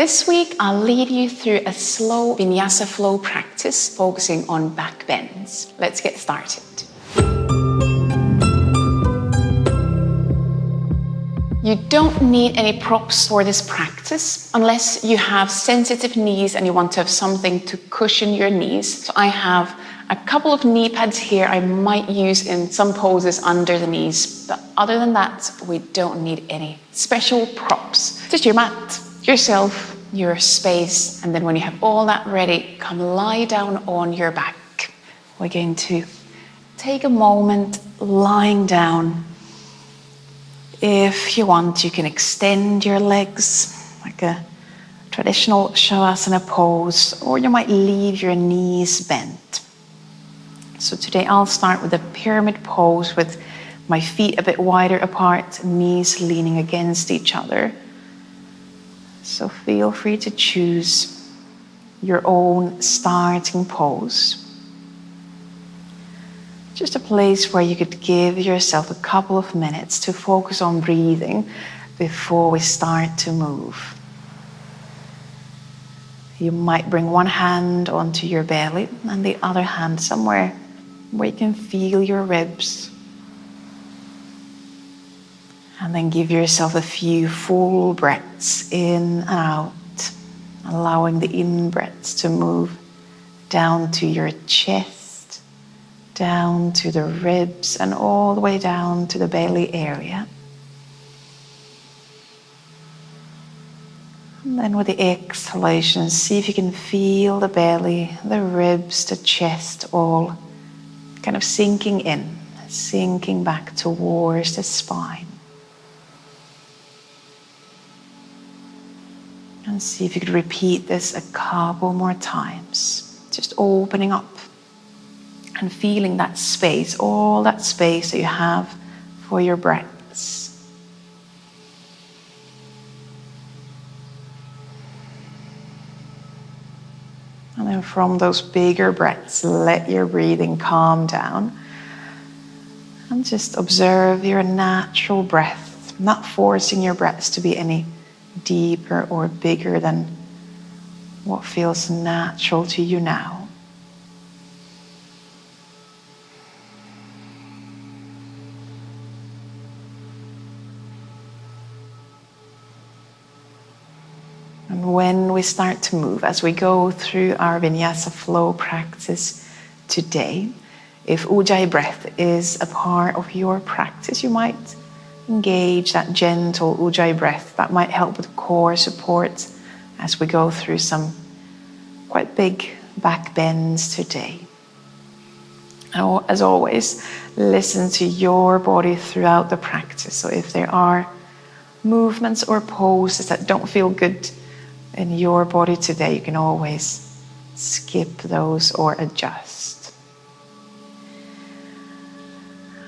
This week, I'll lead you through a slow Vinyasa flow practice focusing on back bends. Let's get started. You don't need any props for this practice unless you have sensitive knees and you want to have something to cushion your knees. So I have a couple of knee pads here I might use in some poses under the knees. But other than that, we don't need any special props. Just your mat, yourself, your space, and then when you have all that ready, come lie down on your back. We're going to take a moment lying down. If you want, you can extend your legs like a traditional Shavasana pose, or you might leave your knees bent. So today I'll start with a pyramid pose with my feet a bit wider apart, knees leaning against each other. So feel free to choose your own starting pose. Just a place where you could give yourself a couple of minutes to focus on breathing before we start to move. You might bring one hand onto your belly and the other hand somewhere where you can feel your ribs. And then give yourself a few full breaths in and out, allowing the in-breaths to move down to your chest, down to the ribs, and all the way down to the belly area. And then with the exhalation, see if you can feel the belly, the ribs, the chest, all kind of sinking in, sinking back towards the spine. And see if you could repeat this a couple more times, just opening up and feeling that space, all that space that you have for your breaths. And then from those bigger breaths, let your breathing calm down. And just observe your natural breath, not forcing your breaths to be any deeper or bigger than what feels natural to you now. And when we start to move, as we go through our Vinyasa flow practice today, if Ujjayi breath is a part of your practice, you might engage that gentle Ujjayi breath. That might help with core support as we go through some quite big back bends today. And as always, listen to your body throughout the practice. So if there are movements or poses that don't feel good in your body today, you can always skip those or adjust.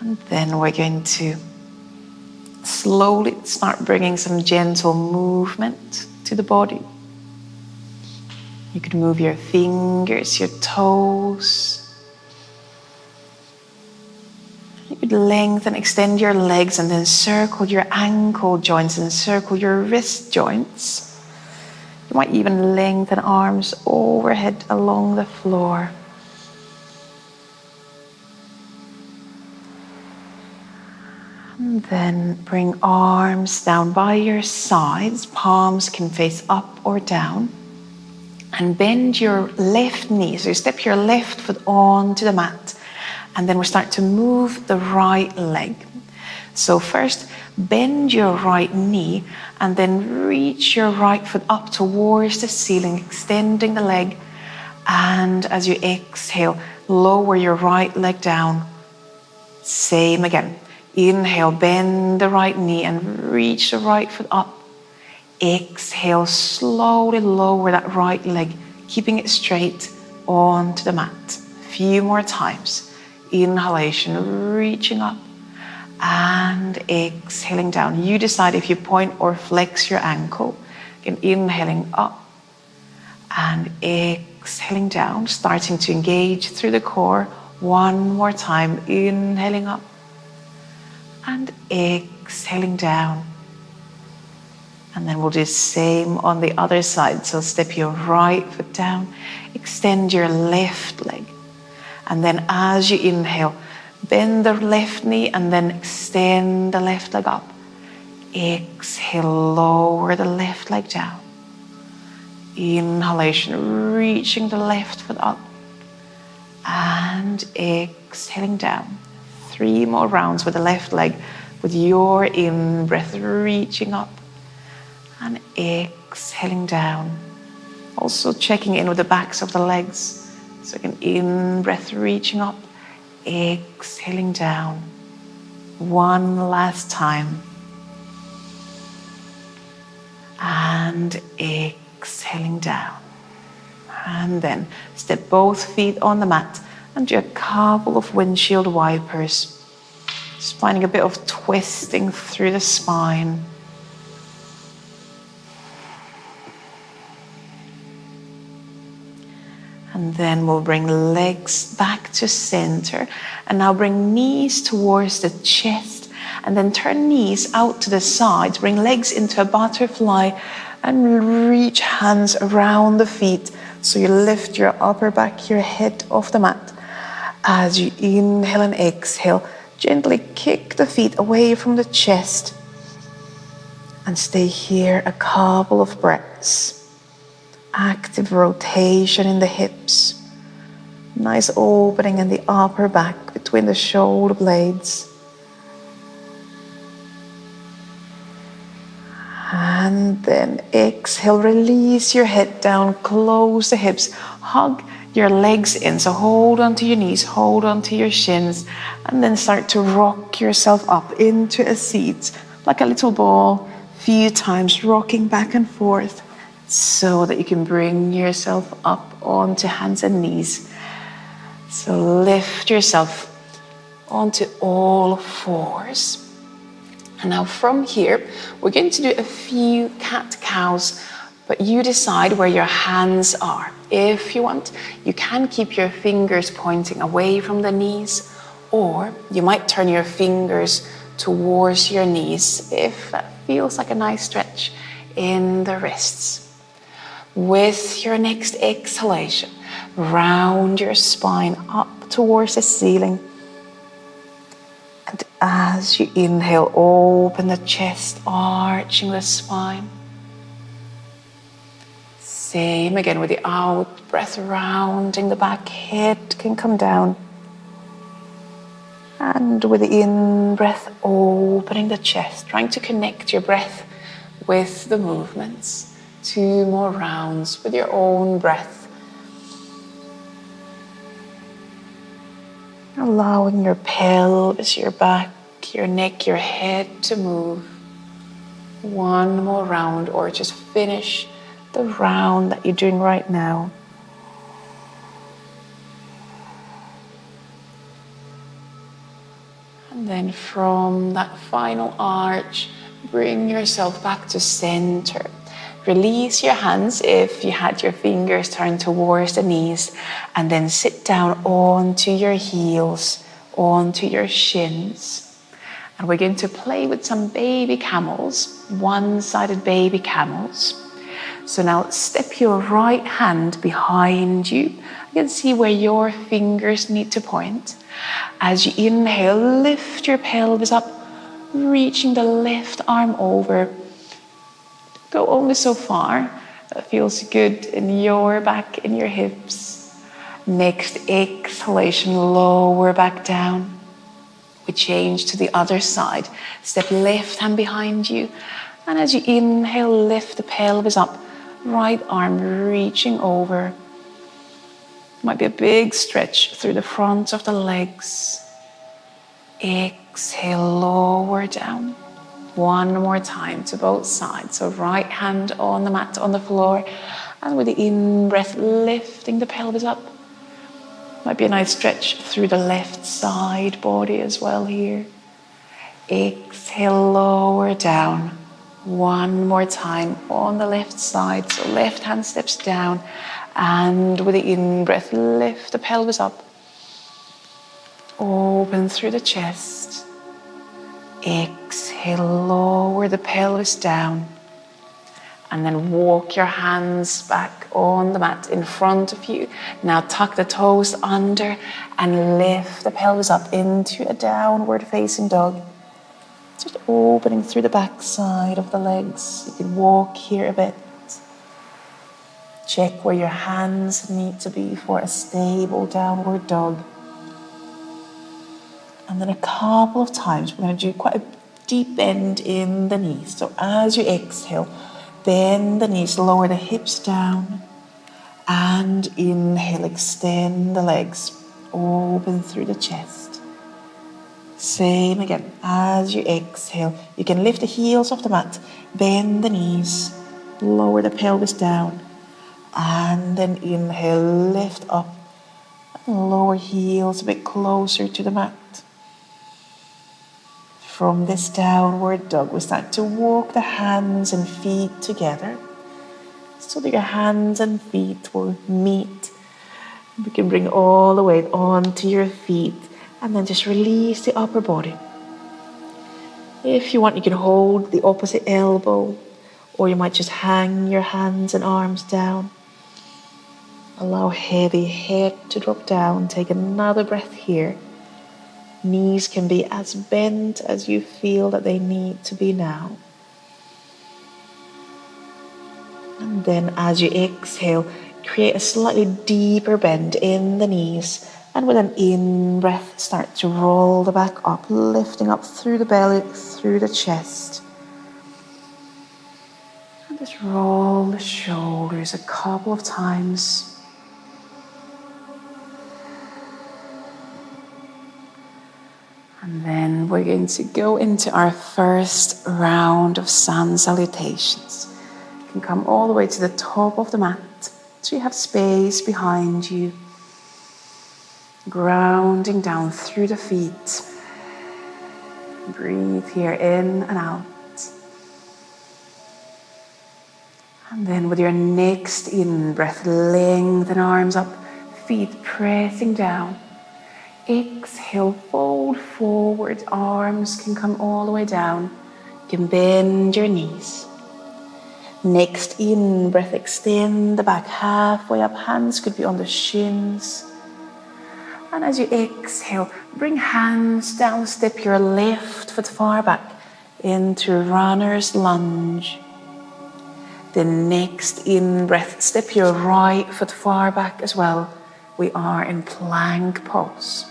And then we're going to slowly start bringing some gentle movement to the body. You could move your fingers, your toes. You could lengthen, extend your legs, and then circle your ankle joints and circle your wrist joints. You might even lengthen arms overhead along the floor. And then bring arms down by your sides. Palms can face up or down. And bend your left knee. So you step your left foot onto the mat. And then we start to move the right leg. So first, bend your right knee and then reach your right foot up towards the ceiling, extending the leg. And as you exhale, lower your right leg down. Same again. Inhale, bend the right knee and reach the right foot up. Exhale, slowly lower that right leg, keeping it straight onto the mat. A few more times. Inhalation, reaching up. And exhaling down. You decide if you point or flex your ankle. Again, inhaling up and exhaling down, starting to engage through the core. One more time, inhaling up and exhaling down. And then we'll do the same on the other side. So step your right foot down, extend your left leg. And then as you inhale, bend the left knee and then extend the left leg up. Exhale, lower the left leg down. Inhalation, reaching the left foot up. And exhaling down. 3 more rounds with the left leg, with your in-breath reaching up. And exhaling down. Also checking in with the backs of the legs. So again, in-breath reaching up, exhaling down. One last time. And exhaling down. And then step both feet on the mat and do a couple of windshield wipers. Just finding a bit of twisting through the spine. And then we'll bring legs back to center. And now bring knees towards the chest. And then turn knees out to the sides. Bring legs into a butterfly. And reach hands around the feet. So you lift your upper back, your head off the mat. As you inhale and exhale, gently kick the feet away from the chest. And stay here a couple of breaths. Active rotation in the hips. Nice opening in the upper back between the shoulder blades. And then exhale, release your head down, close the hips, hug your legs in. So hold onto your knees, hold onto your shins, and then start to rock yourself up into a seat, like a little ball, few times rocking back and forth, so that you can bring yourself up onto hands and knees. So lift yourself onto all fours. And now from here, we're going to do a few cat-cows, but you decide where your hands are. If you want, you can keep your fingers pointing away from the knees, or you might turn your fingers towards your knees if that feels like a nice stretch in the wrists. With your next exhalation, round your spine up towards the ceiling. And as you inhale, open the chest, arching the spine. Same again with the out breath, rounding the back, head can come down. And with the in breath, opening the chest, trying to connect your breath with the movements. 2 more rounds with your own breath. Allowing your pelvis, your back, your neck, your head to move. 1 more round, or just finish the round that you're doing right now. And then from that final arch, bring yourself back to center. Release your hands if you had your fingers turned towards the knees, and then sit down onto your heels, onto your shins. And we're going to play with some baby camels, one-sided baby camels. So now step your right hand behind you. You can see where your fingers need to point. As you inhale, lift your pelvis up, reaching the left arm over. Go only so far. That feels good in your back, in your hips. Next exhalation, lower back down. We change to the other side. Step left hand behind you. And as you inhale, lift the pelvis up. Right arm reaching over. Might be a big stretch through the front of the legs. Exhale, lower down. 1 more time to both sides. So right hand on the mat, on the floor. And with the in-breath, lifting the pelvis up. Might be a nice stretch through the left side body as well here. Exhale, lower down. 1 more time on the left side. So left hand steps down. And with the in-breath, lift the pelvis up. Open through the chest. Exhale, lower the pelvis down. And then walk your hands back on the mat in front of you. Now tuck the toes under and lift the pelvis up into a downward facing dog. Just opening through the back side of the legs. You can walk here a bit. Check where your hands need to be for a stable downward dog. And then a couple of times, we're going to do quite a deep bend in the knees. So as you exhale, bend the knees, lower the hips down. And inhale, extend the legs, open through the chest. Same again, as you exhale, you can lift the heels off the mat, bend the knees, lower the pelvis down. And then inhale, lift up, and lower heels a bit closer to the mat. From this downward dog, we start to walk the hands and feet together so that your hands and feet will meet. We can bring all the weight onto your feet and then just release the upper body. If you want, you can hold the opposite elbow, or you might just hang your hands and arms down. Allow heavy head to drop down. Take another breath here. Knees can be as bent as you feel that they need to be now. And then as you exhale, create a slightly deeper bend in the knees. And with an in-breath, start to roll the back up, lifting up through the belly, through the chest. And just roll the shoulders a couple of times. And then we're going to go into our first round of sun salutations. You can come all the way to the top of the mat, so you have space behind you. Grounding down through the feet. Breathe here in and out. And then with your next in-breath, lengthen arms up, feet pressing down. Exhale, fold forward, arms can come all the way down. You can bend your knees. Next in-breath, extend the back halfway up, hands could be on the shins. And as you exhale, bring hands down, step your left foot far back into runner's lunge. The next in-breath, step your right foot far back as well. We are in plank pose.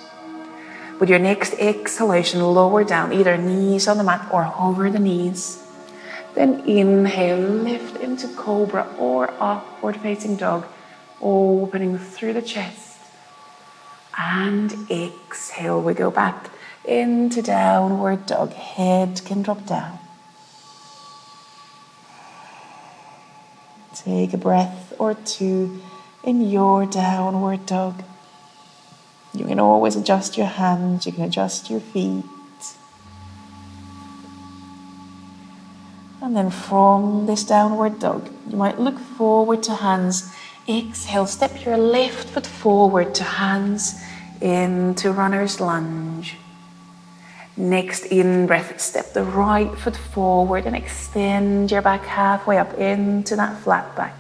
With your next exhalation, lower down, either knees on the mat or hover the knees. Then inhale, lift into cobra or upward facing dog, opening through the chest. And exhale, we go back into downward dog, head can drop down. Take a breath or two in your downward dog. You can always adjust your hands, you can adjust your feet. And then from this downward dog, you might look forward to hands. Exhale, step your left foot forward to hands into runner's lunge. Next in-breath, step the right foot forward and extend your back halfway up into that flat back.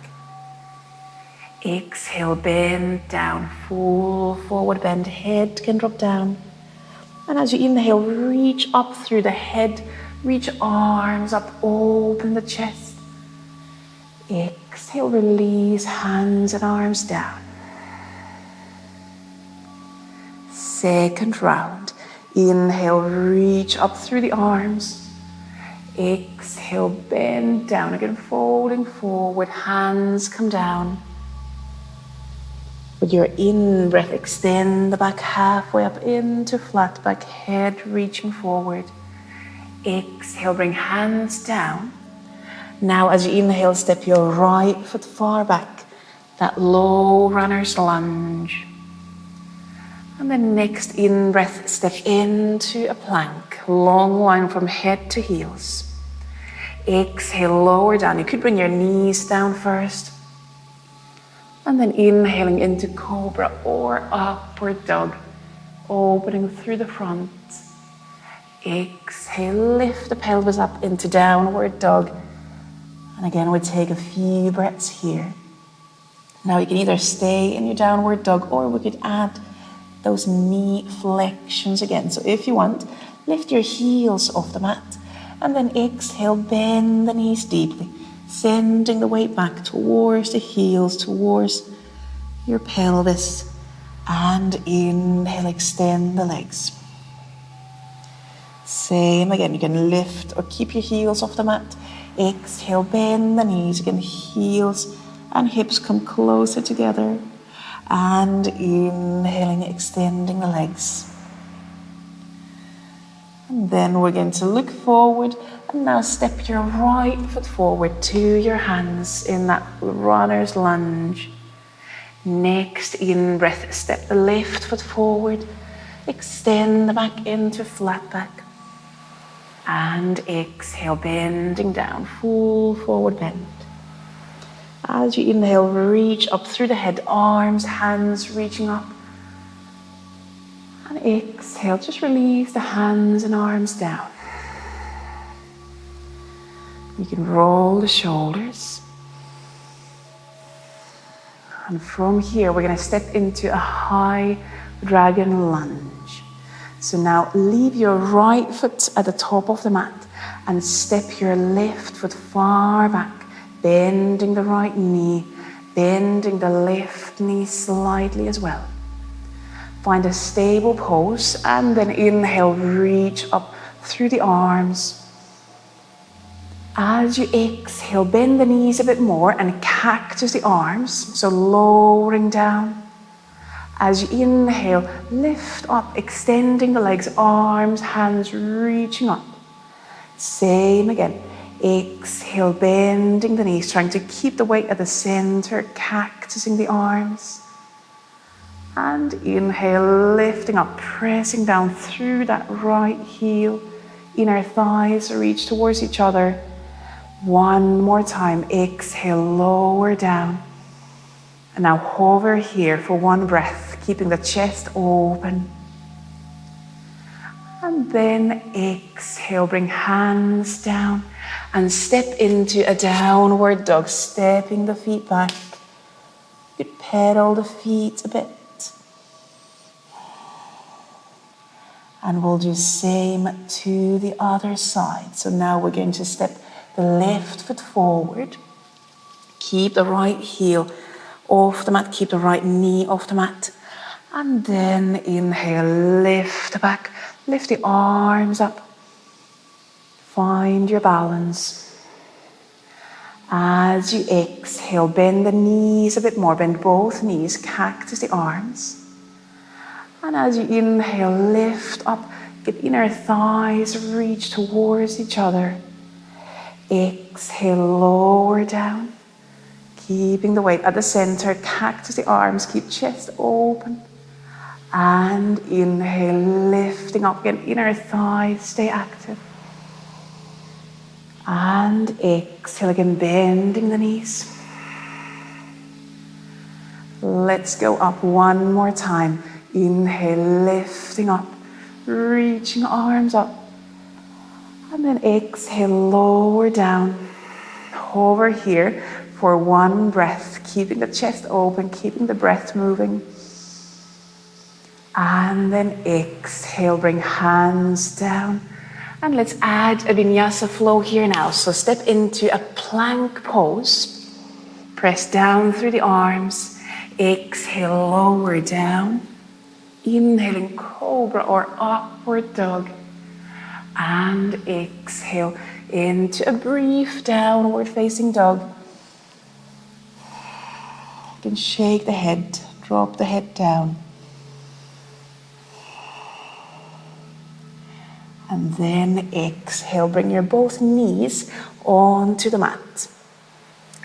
Exhale, bend down, full forward bend, head can drop down. And as you inhale, reach up through the head, reach arms up, open the chest. Exhale, release hands and arms down. Second round. Inhale, reach up through the arms. Exhale, bend down. Again, folding forward, hands come down. With your in-breath, extend the back halfway up into flat back, head reaching forward. Exhale, bring hands down. Now as you inhale, step your right foot far back, that low runner's lunge. And then next in-breath, step into a plank, long line from head to heels. Exhale, lower down. You could bring your knees down first. And then inhaling into cobra or upward dog, opening through the front. Exhale, lift the pelvis up into downward dog. And again, we'll take a few breaths here. Now you can either stay in your downward dog or we could add those knee flexions again. So if you want, lift your heels off the mat and then exhale, bend the knees deeply, sending the weight back towards the heels, towards your pelvis. And inhale, extend the legs. Same again, you can lift or keep your heels off the mat. Exhale, bend the knees, again, heels and hips come closer together. And inhaling, extending the legs. And then we're going to look forward and now step your right foot forward to your hands in that runner's lunge. Next in breath, step the left foot forward, extend the back into flat back. And exhale, bending down, full forward bend. As you inhale, reach up through the head, arms, hands reaching up. And exhale, just release the hands and arms down. You can roll the shoulders. And from here, we're going to step into a high dragon lunge. So now leave your right foot at the top of the mat and step your left foot far back, bending the right knee, bending the left knee slightly as well. Find a stable pose and then inhale, reach up through the arms. As you exhale, bend the knees a bit more and cactus the arms, so lowering down. As you inhale, lift up, extending the legs, arms, hands reaching up. Same again. Exhale, bending the knees, trying to keep the weight at the center, cactusing the arms. And inhale, lifting up, pressing down through that right heel. Inner thighs reach towards each other. One more time. Exhale, lower down. And now hover here for one breath, keeping the chest open. And then exhale, bring hands down and step into a downward dog, stepping the feet back. You could pedal the feet a bit. And we'll do same to the other side. So now we're going to step the left foot forward. Keep the right heel off the mat, keep the right knee off the mat. And then inhale, lift back, lift the arms up. Find your balance. As you exhale, bend the knees a bit more, bend both knees, cactus the arms. And as you inhale, lift up, get inner thighs reach towards each other. Exhale, lower down. Keeping the weight at the center, cactus the arms, keep chest open. And inhale, lifting up again, inner thighs, stay active. And exhale again, bending the knees. Let's go up one more time. Inhale, lifting up, reaching arms up. And then exhale, lower down. Hover here for one breath, keeping the chest open, keeping the breath moving. And then exhale, bring hands down. And let's add a vinyasa flow here now. So step into a plank pose. Press down through the arms. Exhale, lower down. Inhaling cobra or upward dog. And exhale into a brief downward facing dog. You can shake the head, drop the head down. And then exhale, bring your both knees onto the mat.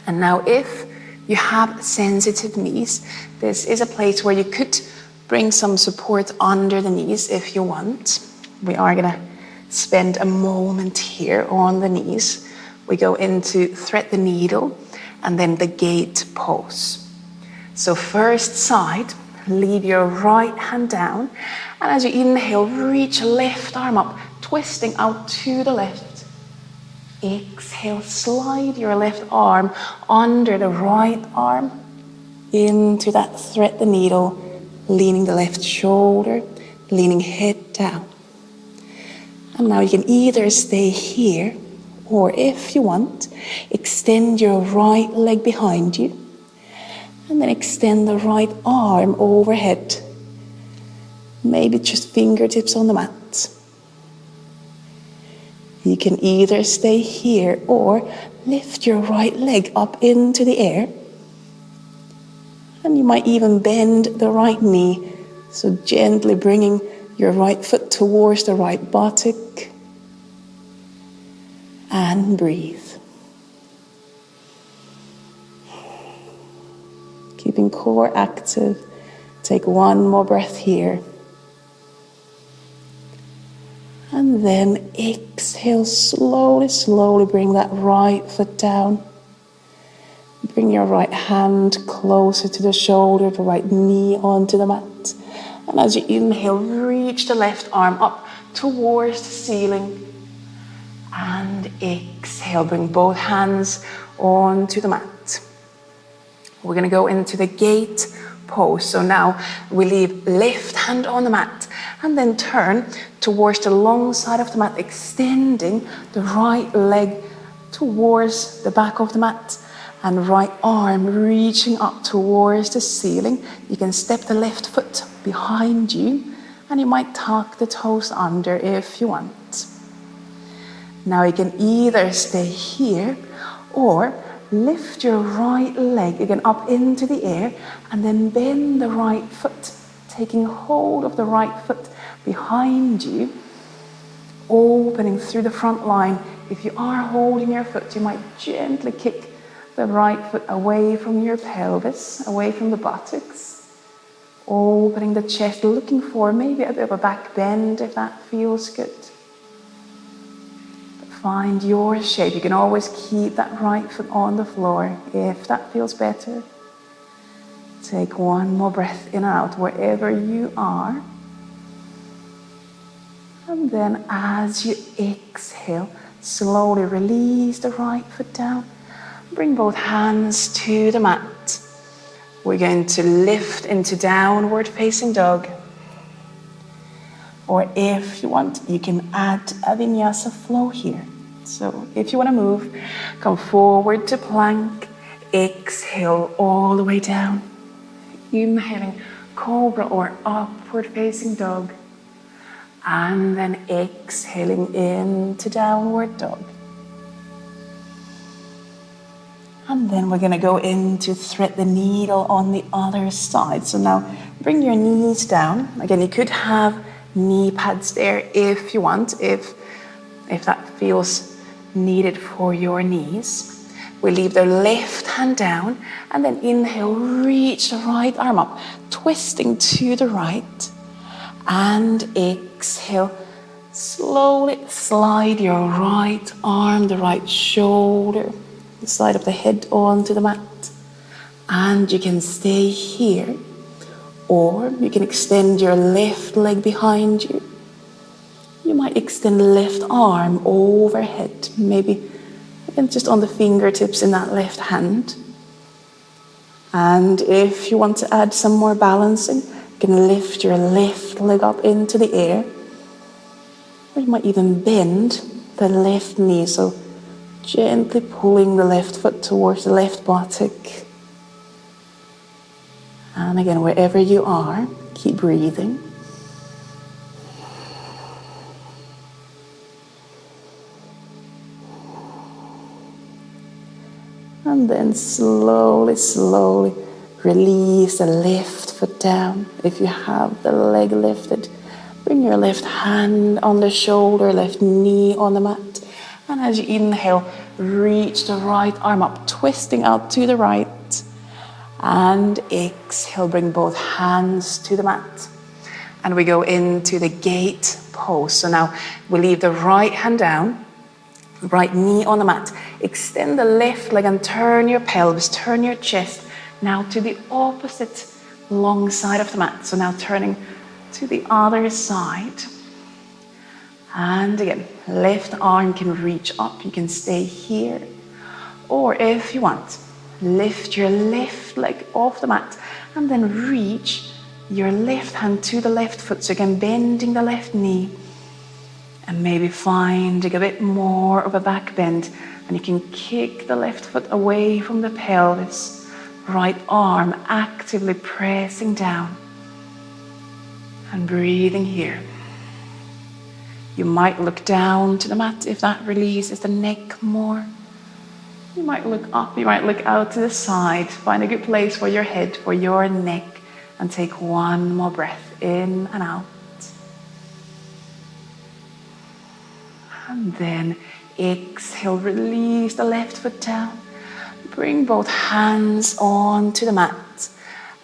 And now if you have sensitive knees, this is a place where you could bring some support under the knees if you want. We are gonna spend a moment here on the knees. We go into thread the needle and then the gate pose. So first side, leave your right hand down. And as you inhale, reach left arm up, twisting out to the left. Exhale, slide your left arm under the right arm into that thread the needle, leaning the left shoulder, leaning head down. And now you can either stay here, or if you want, extend your right leg behind you, and then extend the right arm overhead. Maybe just fingertips on the mat. You can either stay here or lift your right leg up into the air. And you might even bend the right knee, so gently bringing your right foot towards the right buttock. And breathe. Keeping core active. Take one more breath here. And then exhale, slowly, slowly bring that right foot down. Bring your right hand closer to the shoulder, the right knee onto the mat. And as you inhale, reach the left arm up towards the ceiling. And exhale, bring both hands onto the mat. We're going to go into the gate pose. So now we leave left hand on the mat and then turn towards the long side of the mat, extending the right leg towards the back of the mat and right arm reaching up towards the ceiling. You can step the left foot behind you and you might tuck the toes under if you want. Now you can either stay here or lift your right leg again up into the air and then bend the right foot, taking hold of the right foot behind you, opening through the front line. If you are holding your foot, you might gently kick the right foot away from your pelvis, away from the buttocks, opening the chest, looking for maybe a bit of a back bend if that feels good. Find your shape. You can always keep that right foot on the floor if that feels better. Take one more breath in and out wherever you are. And then as you exhale, slowly release the right foot down. Bring both hands to the mat. We're going to lift into downward facing dog. Or if you want, you can add a vinyasa flow here. So if you want to move, come forward to plank, exhale all the way down. Inhaling cobra or upward facing dog. And then exhaling into downward dog. And then we're going to go into thread the needle on the other side. So now bring your knees down. Again, you could have knee pads there if you want, if that feels needed for your knees. We leave the left hand down and then inhale, reach the right arm up, twisting to the right. And exhale, slowly slide your right arm, the right shoulder, the side of the head onto the mat. And you can stay here, or you can extend your left leg behind you. You might extend the left arm overhead, maybe even just on the fingertips in that left hand. And if you want to add some more balancing, you can lift your left leg up into the air. Or you might even bend the left knee, so gently pulling the left foot towards the left buttock. And again, wherever you are, keep breathing. And then slowly, slowly release the left foot down. If you have the leg lifted, bring your left hand on the shoulder, left knee on the mat. And as you inhale, reach the right arm up, twisting out to the right. And exhale, bring both hands to the mat. And we go into the gate pose. So now we leave the right hand down, right knee on the mat. Extend the left leg and turn your pelvis, turn your chest now to the opposite long side of the mat. So now turning to the other side. And again, left arm can reach up. You can stay here. Or if you want, lift your left leg off the mat and then reach your left hand to the left foot. So again, bending the left knee and maybe finding a bit more of a back bend. And you can kick the left foot away from the pelvis. Right arm actively pressing down and breathing here. You might look down to the mat if that releases the neck more. You might look up, you might look out to the side. Find a good place for your head, for your neck, and take one more breath in and out. And then exhale, release the left foot down. Bring both hands onto the mat.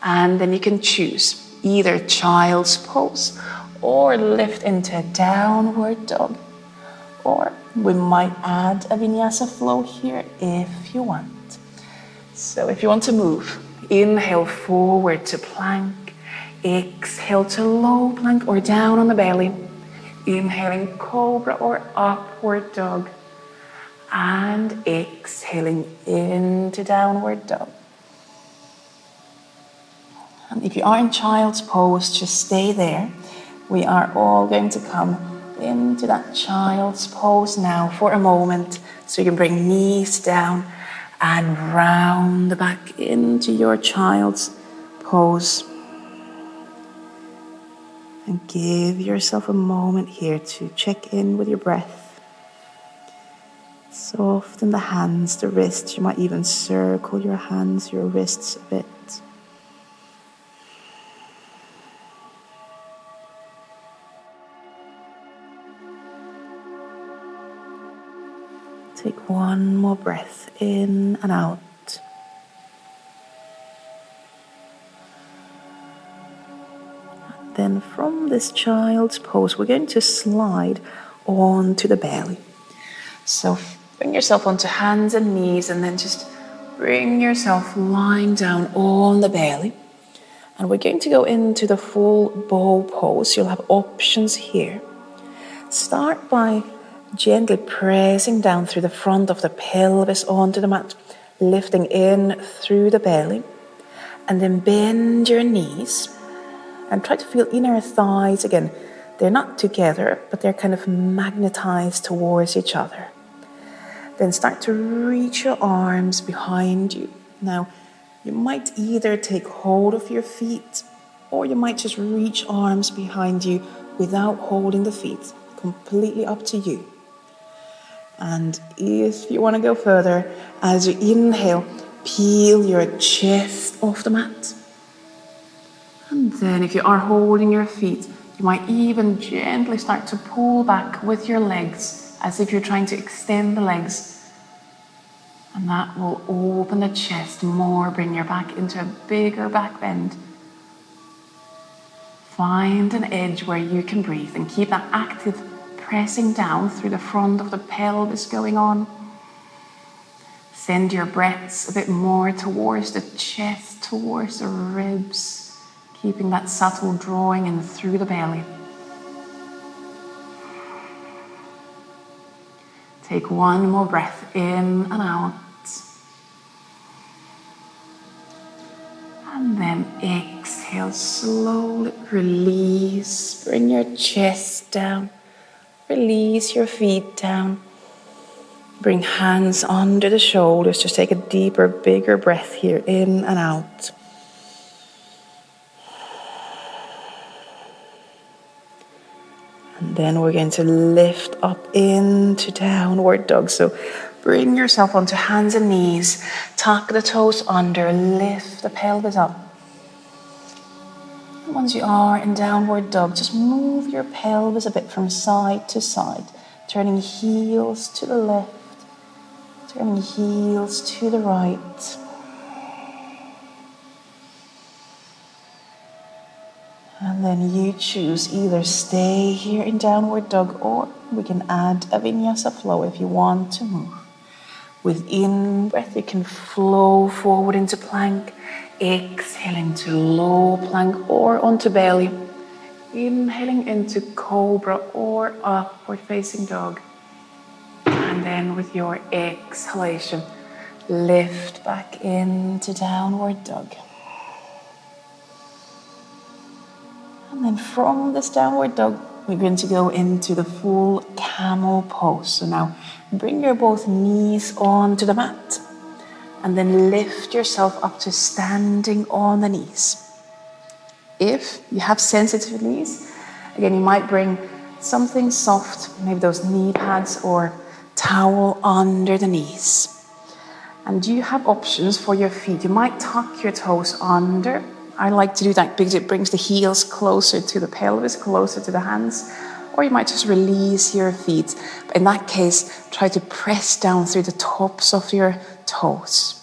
And then you can choose either child's pose or lift into a downward dog. Or we might add a vinyasa flow here if you want. So if you want to move, inhale forward to plank. Exhale to low plank or down on the belly. Inhaling cobra or upward dog. And exhaling into downward dog. And if you are in child's pose, just stay there. We are all going to come into that child's pose now for a moment. So you can bring knees down and round the back into your child's pose. And give yourself a moment here to check in with your breath. Soften the hands, the wrists. You might even circle your hands, your wrists a bit. Take one more breath in and out. And then from this child's pose, we're going to slide onto the belly. So bring yourself onto hands and knees and then just bring yourself lying down on the belly. And we're going to go into the full bow pose. You'll have options here. Start by gently pressing down through the front of the pelvis onto the mat, lifting in through the belly, and then bend your knees and try to feel inner thighs again. They're not together, but they're kind of magnetized towards each other. Then start to reach your arms behind you. Now, you might either take hold of your feet or you might just reach arms behind you without holding the feet. Completely up to you. And if you want to go further, as you inhale, peel your chest off the mat. And then if you are holding your feet, you might even gently start to pull back with your legs, as if you're trying to extend the legs. And that will open the chest more, bring your back into a bigger back bend. Find an edge where you can breathe and keep that active pressing down through the front of the pelvis going on. Send your breaths a bit more towards the chest, towards the ribs, keeping that subtle drawing in through the belly. Take one more breath in and out. And then exhale, slowly release. Bring your chest down. Release your feet down. Bring hands under the shoulders. Just take a deeper, bigger breath here, in and out. And then we're going to lift up into downward dog. So bring yourself onto hands and knees. Tuck the toes under. Lift the pelvis up. Once you are in downward dog, just move your pelvis a bit from side to side, turning heels to the left, turning heels to the right. And then you choose either stay here in downward dog or we can add a vinyasa flow if you want to move. With in-breath, you can flow forward into plank. Exhale into low plank or onto belly. Inhaling into cobra or upward facing dog. And then with your exhalation, lift back into downward dog. And then from this downward dog, we're going to go into the full camel pose. So now bring your both knees onto the mat and then lift yourself up to standing on the knees. If you have sensitive knees, again, you might bring something soft, maybe those knee pads or towel under the knees. And you have options for your feet. You might tuck your toes under. I like to do that because it brings the heels closer to the pelvis, closer to the hands. Or you might just release your feet. But in that case, try to press down through the tops of your toes.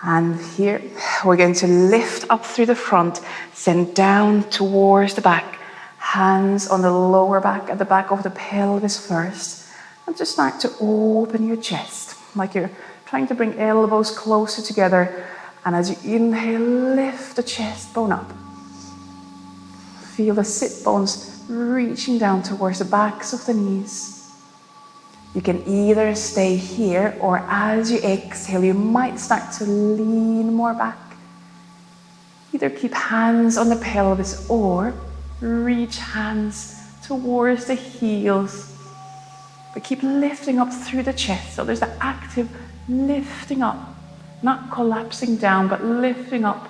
And here, we're going to lift up through the front, send down towards the back. Hands on the lower back, at the back of the pelvis first. And just start to open your chest, like you're trying to bring elbows closer together. And as you inhale, lift the chest bone up. Feel the sit bones reaching down towards the backs of the knees. You can either stay here, or as you exhale, you might start to lean more back. Either keep hands on the pelvis or reach hands towards the heels. But keep lifting up through the chest. So there's the active lifting up, not collapsing down, but lifting up.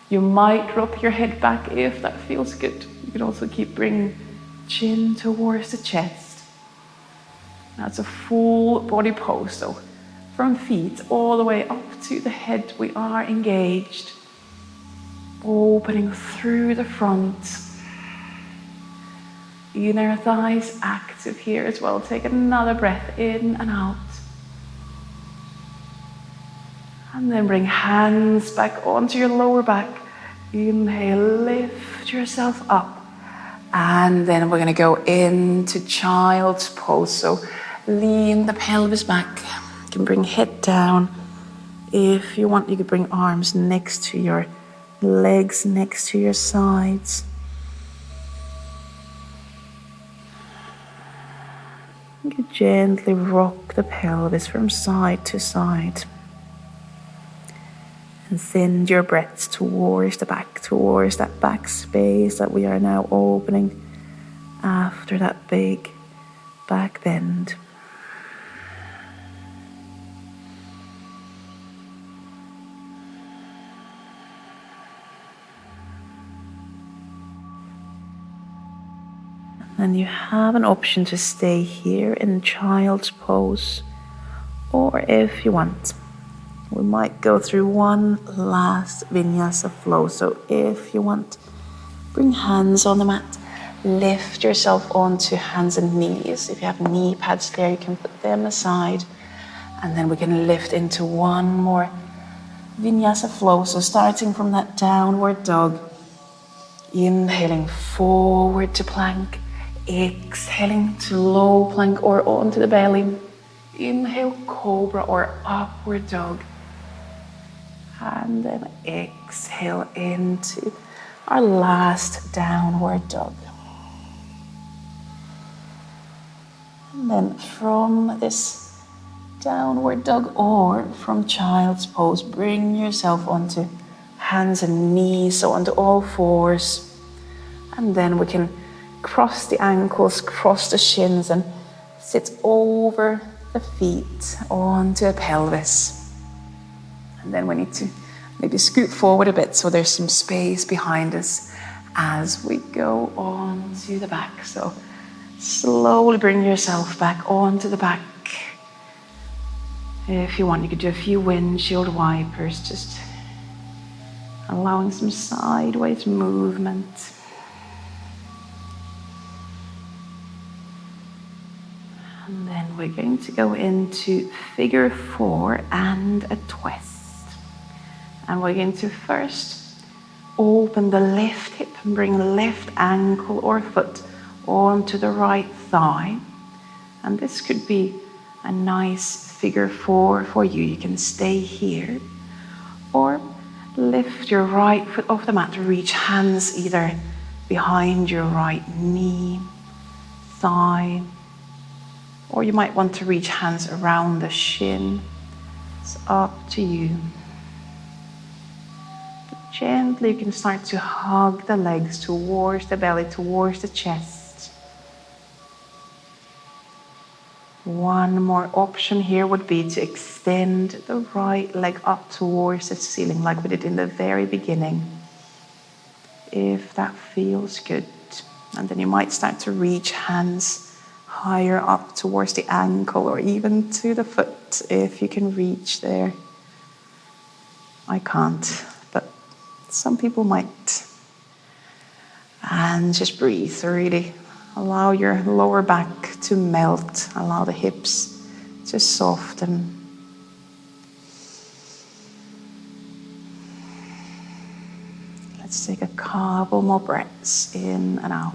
You might drop your head back if that feels good. You can also keep bringing chin towards the chest. That's a full body pose. So from feet all the way up to the head, we are engaged. Opening through the front. Inner thighs active here as well. Take another breath in and out. And then bring hands back onto your lower back. Inhale, lift yourself up. And then we're going to go into child's pose. So lean the pelvis back. You can bring head down. If you want, you could bring arms next to your legs, next to your sides. You can gently rock the pelvis from side to side. And send your breaths towards the back, towards that back space that we are now opening after that big back bend. And you have an option to stay here in child's pose, or if you want, we might go through one last Vinyasa flow. So if you want, bring hands on the mat, lift yourself onto hands and knees. If you have knee pads there, you can put them aside. And then we can lift into one more Vinyasa flow. So starting from that downward dog, inhaling forward to plank, exhaling to low plank or onto the belly. Inhale, cobra or upward dog. And then exhale into our last downward dog. And then from this downward dog or from child's pose, bring yourself onto hands and knees, so onto all fours. And then we can cross the ankles, cross the shins, and sit over the feet onto the pelvis. And then we need to maybe scoot forward a bit so there's some space behind us as we go on to the back. So slowly bring yourself back onto the back. If you want, you could do a few windshield wipers, just allowing some sideways movement. And then we're going to go into figure 4 and a twist. And we're going to first open the left hip and bring the left ankle or foot onto the right thigh. And this could be a nice figure 4 for you. You can stay here or lift your right foot off the mat, reach hands either behind your right knee, thigh, or you might want to reach hands around the shin. It's up to you. Gently, you can start to hug the legs towards the belly, towards the chest. One more option here would be to extend the right leg up towards the ceiling like we did in the very beginning, if that feels good. And then you might start to reach hands higher up towards the ankle or even to the foot if you can reach there. I can't, but some people might. And just breathe, really. Allow your lower back to melt. Allow the hips to soften. Let's take a couple more breaths in and out.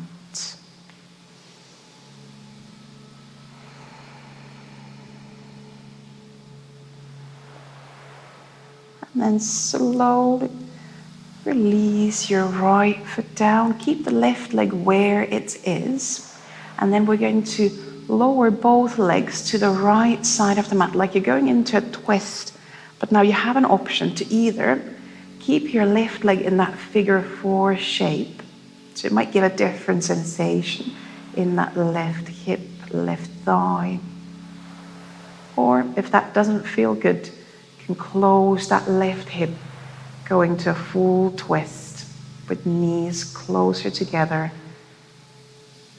And then slowly release your right foot down. Keep the left leg where it is. And then we're going to lower both legs to the right side of the mat, like you're going into a twist. But now you have an option to either keep your left leg in that figure 4 shape. So it might give a different sensation in that left hip, left thigh. Or if that doesn't feel good, you can close that left hip, going to a full twist with knees closer together.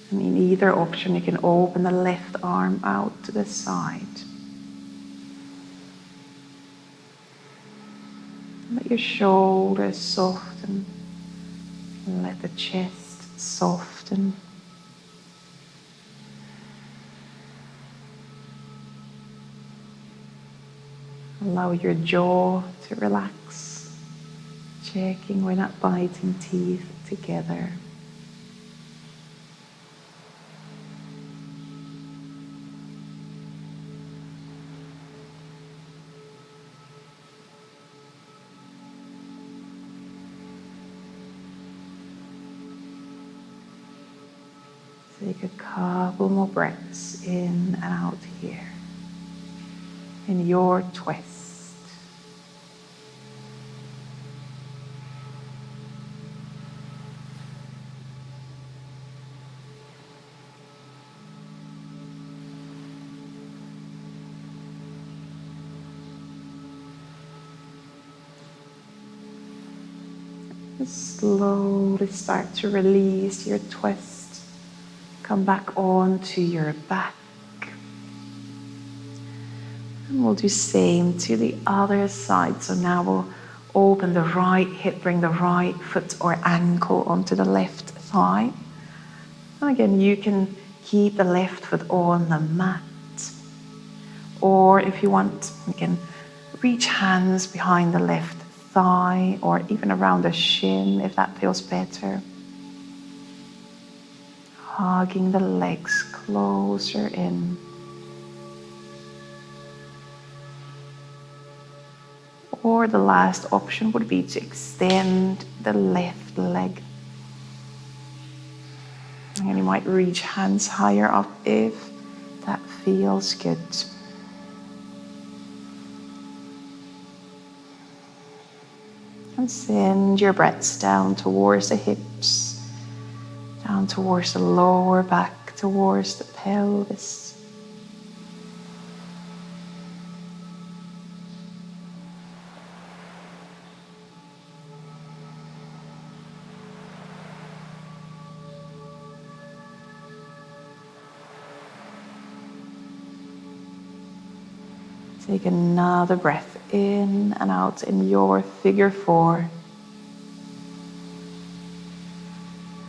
And in either option, you can open the left arm out to the side. Let your shoulders soften. Let the chest soften. Allow your jaw to relax. Checking we're not biting teeth together. Take a couple more breaths in and out here. In your twist. Slowly start to release your twist. Come back onto your back. And we'll do same to the other side. So now we'll open the right hip, bring the right foot or ankle onto the left thigh. And again, you can keep the left foot on the mat. Or if you want, you can reach hands behind the left thigh or even around the shin if that feels better. Hugging the legs closer in. Or the last option would be to extend the left leg. And you might reach hands higher up if that feels good. And send your breaths down towards the hips, down towards the lower back, towards the pelvis. Take another breath in and out in your figure 4.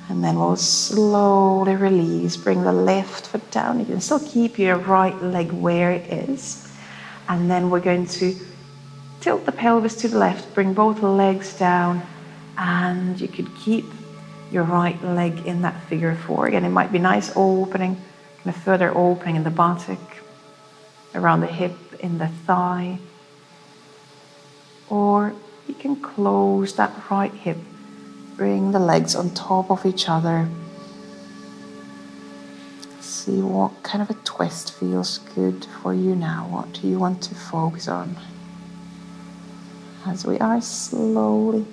And then we'll slowly release. Bring the left foot down. You can still keep your right leg where it is. And then we're going to tilt the pelvis to the left. Bring both legs down. And you could keep your right leg in that figure 4. Again, it might be nice opening, kind of further opening in the buttock, around the hip, in the thigh. Or you can close that right hip Bring the legs on top of each other. See what kind of a twist feels good for you now. What do you want to focus on? As we are slowly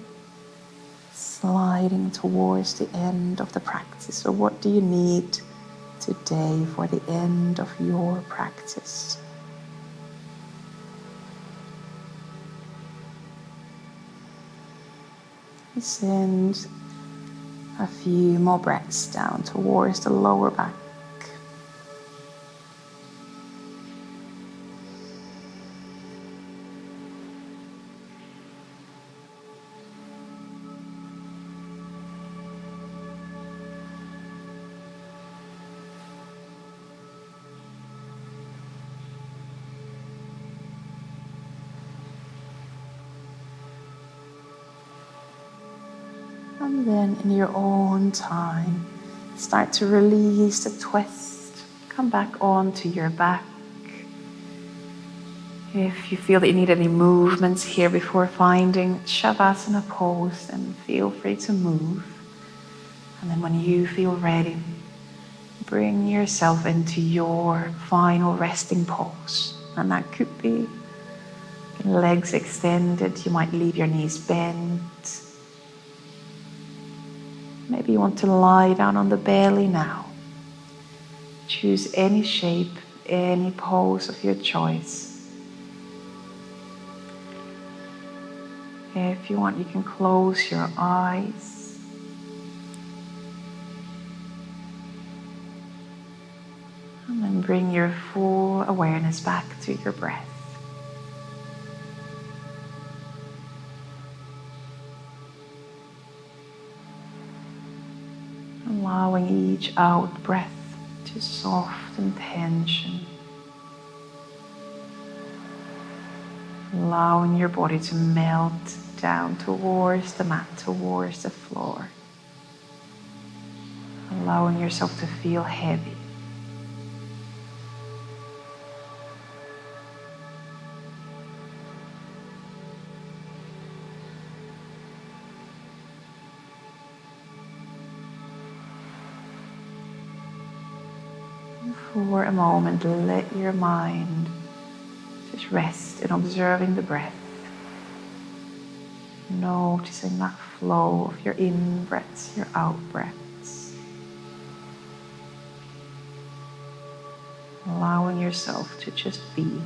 sliding towards the end of the practice. So what do you need today for the end of your practice? Send a few more breaths down towards the lower back. And then in your own time, start to release the twist. Come back onto your back. If you feel that you need any movements here before finding Shavasana pose, then feel free to move. And then when you feel ready, bring yourself into your final resting pose. And that could be legs extended. You might leave your knees bent. Maybe you want to lie down on the belly now. Choose any shape, any pose of your choice. If you want, you can close your eyes. And then bring your full awareness back to your breath. Allowing each out breath to soften tension. Allowing your body to melt down towards the mat, towards the floor. Allowing yourself to feel heavy. For a moment, let your mind just rest in observing the breath. Noticing that flow of your in breaths, your out breaths. Allowing yourself to just be.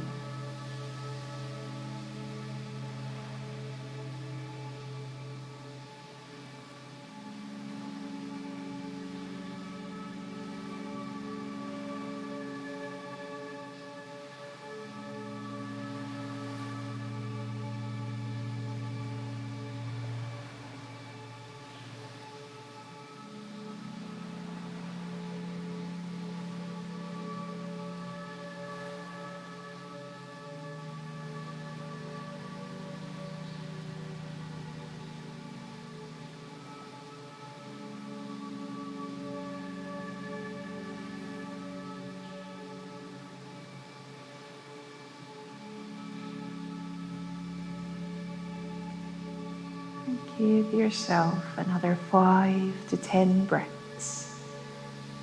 Give yourself another 5 to 10 breaths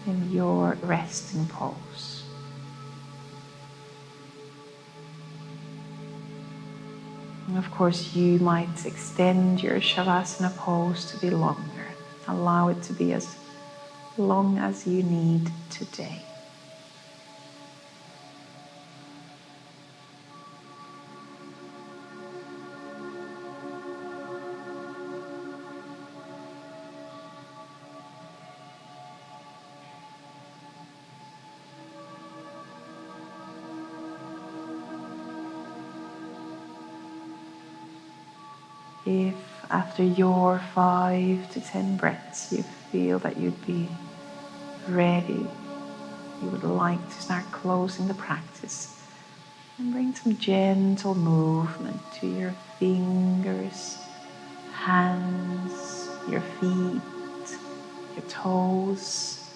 in your resting pose. And of course, you might extend your Shavasana pose to be longer. Allow it to be as long as you need today. If after your 5 to 10 breaths you feel that you'd be ready, you would like to start closing the practice, and bring some gentle movement to your fingers, hands, your feet, your toes.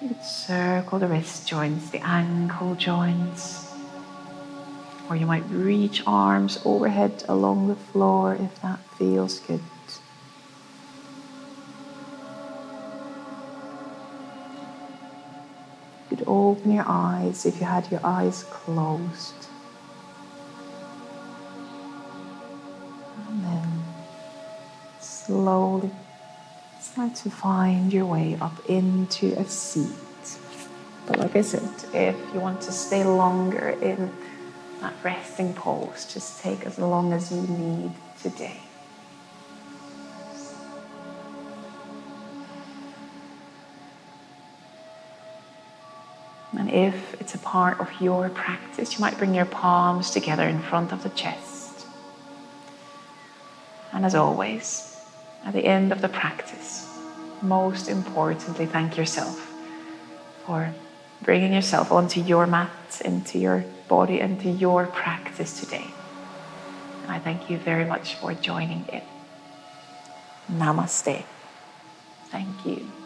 You could circle the wrist joints, the ankle joints. Or you might reach arms overhead along the floor if that feels good. You could open your eyes if you had your eyes closed. And then slowly start to find your way up into a seat. But like I said, if you want to stay longer in that resting pose, just take as long as you need today. And if it's a part of your practice, you might bring your palms together in front of the chest. And as always, at the end of the practice, most importantly, thank yourself for bringing yourself onto your mat, into your body, into your practice today. And I thank you very much for joining in. Namaste. Thank you.